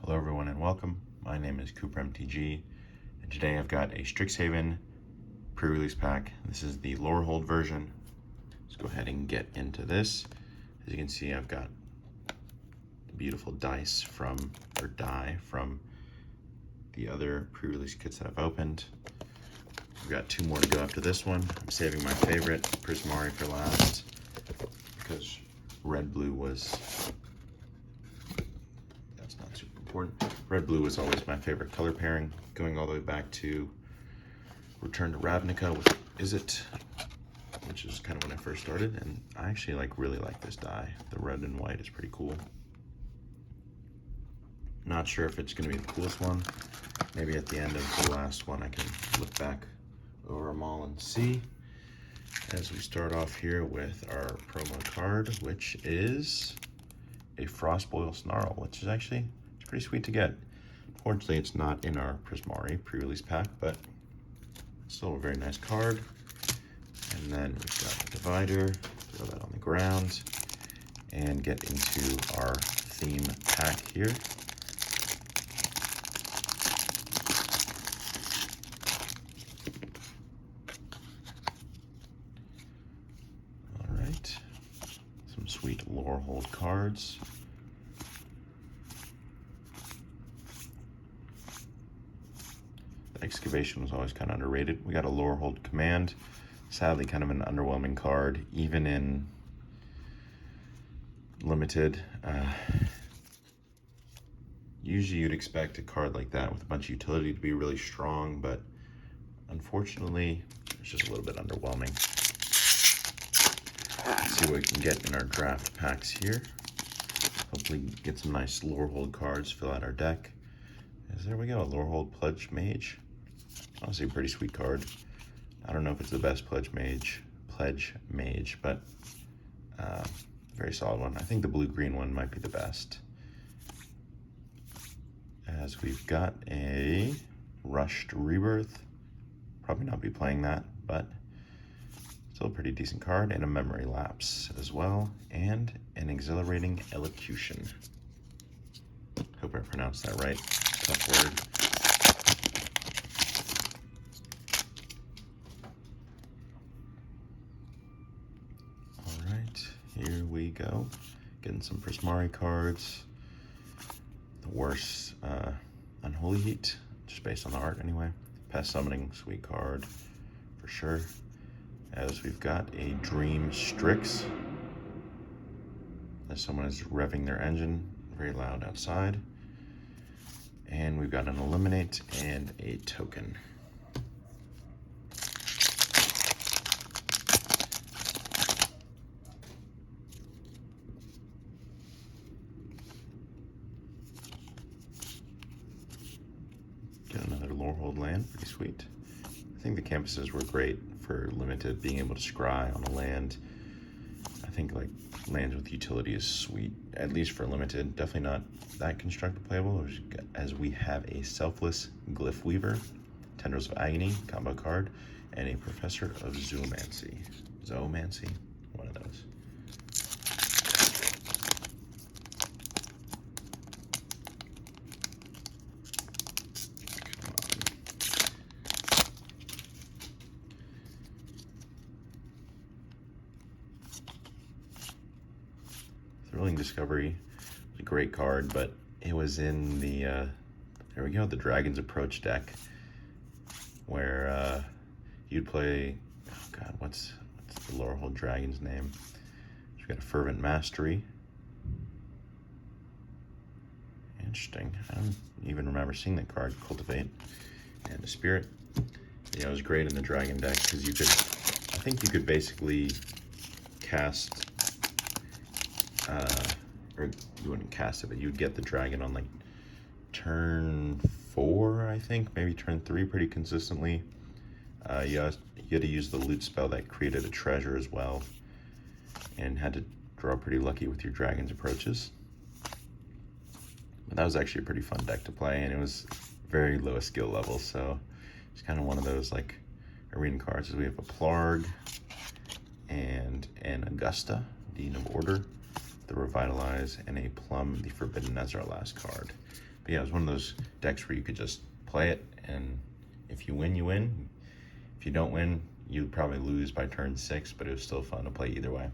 Hello everyone and welcome. My name is Cooper MTG and today I've got a Strixhaven pre-release pack. This is the Lorehold version. Let's go ahead and get into this. As you can see, I've got the beautiful die from the other pre-release kits that I've opened. We've got two more to go after this one. I'm saving my favorite, Prismari, for last because red-blue was Red-blue was always my favorite color pairing, going all the way back to Return to Ravnica with Izzet, which is kind of when I first started, and I actually really like this die. The red and white is pretty cool. Not sure if it's going to be the coolest one. Maybe at the end of the last one I can look back over them all and see. As we start off here with our promo card, which is a Frostboil Snarl, which is actually pretty sweet to get. Unfortunately, it's not in our Prismari pre-release pack, but still a very nice card. And then we've got a divider, throw that on the ground, and get into our theme pack here. All right, some sweet Lorehold cards. Excavation was always kind of underrated. We got a Lorehold Command. Sadly, kind of an underwhelming card, even in limited. Usually you'd expect a card like that with a bunch of utility to be really strong, but unfortunately, it's just a little bit underwhelming. Let's see what we can get in our draft packs here. Hopefully get some nice Lorehold cards, fill out our deck. There we go, a Lorehold Pledge Mage. Honestly, a pretty sweet card. I don't know if it's the best Pledge Mage, but very solid one. I think the blue-green one might be the best. As we've got a Rushed Rebirth. Probably not be playing that, but still a pretty decent card. And a Memory Lapse as well. And an Exhilarating Elocution. Hope I pronounced that right. Tough word. All right, here we go. Getting some Prismari cards. The worst Unholy Heat, just based on the art anyway. Pest Summoning, sweet card for sure. As we've got a Dream Strix. As someone is revving their engine, very loud outside. And we've got an Eliminate and a Token. Get another Lorehold land, pretty sweet. I think the campuses were great for limited, being able to scry on a land. I think lands with utility is sweet, at least for limited. Definitely not that constructed playable, as we have a Selfless Glyph Weaver, Tendrils of Agony combo card, and a Professor of Zoomancy, one of those. Thrilling Discovery was a great card, but it was in the there we go, the Dragon's Approach deck, where you'd play, oh god, what's the Lorehold Dragon's name? We've got a Fervent Mastery. Interesting. I don't even remember seeing that card. Cultivate and a Spirit. Yeah, it was great in the Dragon deck because you could, I think you could basically cast. Or you wouldn't cast it, but you'd get the dragon on turn 4, I think, maybe turn 3 pretty consistently. You had to use the loot spell that created a treasure as well, and had to draw pretty lucky with your dragon's approaches. But that was actually a pretty fun deck to play, and it was very low skill level, so it's kind of one of those arena cards. We have a Plarg and an Augusta, Dean of Order, the Revitalize, and a Plum, the Forbidden as our last card. But yeah, it was one of those decks where you could just play it, and if you win, you win. If you don't win, you'd probably lose by turn 6, but it was still fun to play either way.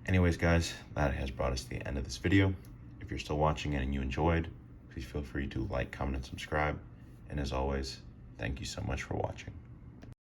Anyways, guys, that has brought us to the end of this video. If you're still watching it and you enjoyed, please feel free to like, comment, and subscribe. And as always, thank you so much for watching.